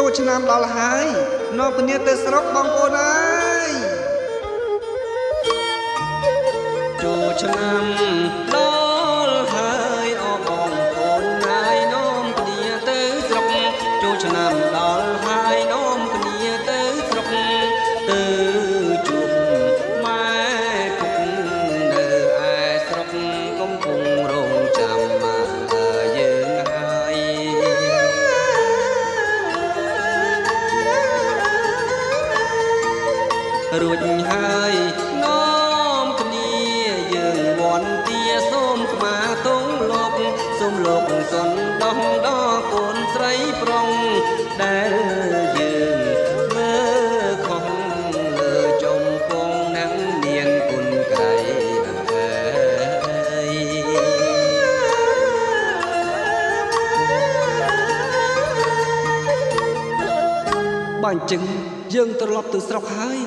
ចូលឆ្នាំដល់ហើយនាំគ្នាទៅស្រុកបងប្អូនអើយចូលឆ្នាំដល់ហើយអបងប្អូនណាយនាំគ្នាទៅស្រុកចូលឆ្នាំដល់ហើយនាំគ្នាទៅស្រុកទៅជួបម៉ែពុកនៅឯស្រុកកំពុងរងចាំយើងហើយរួចហើយនាំគ្នាយើងវត្តទាសូមក្មាទងលោកសូមលោកសនដោះដល់កូនស្រីប្រុងដែលយើងមើលខុសលើចំពងណាំងនាងគុណក្រៃអើយបើអញ្ចឹងយើងត្រឡប់ទៅស្រុកហើយ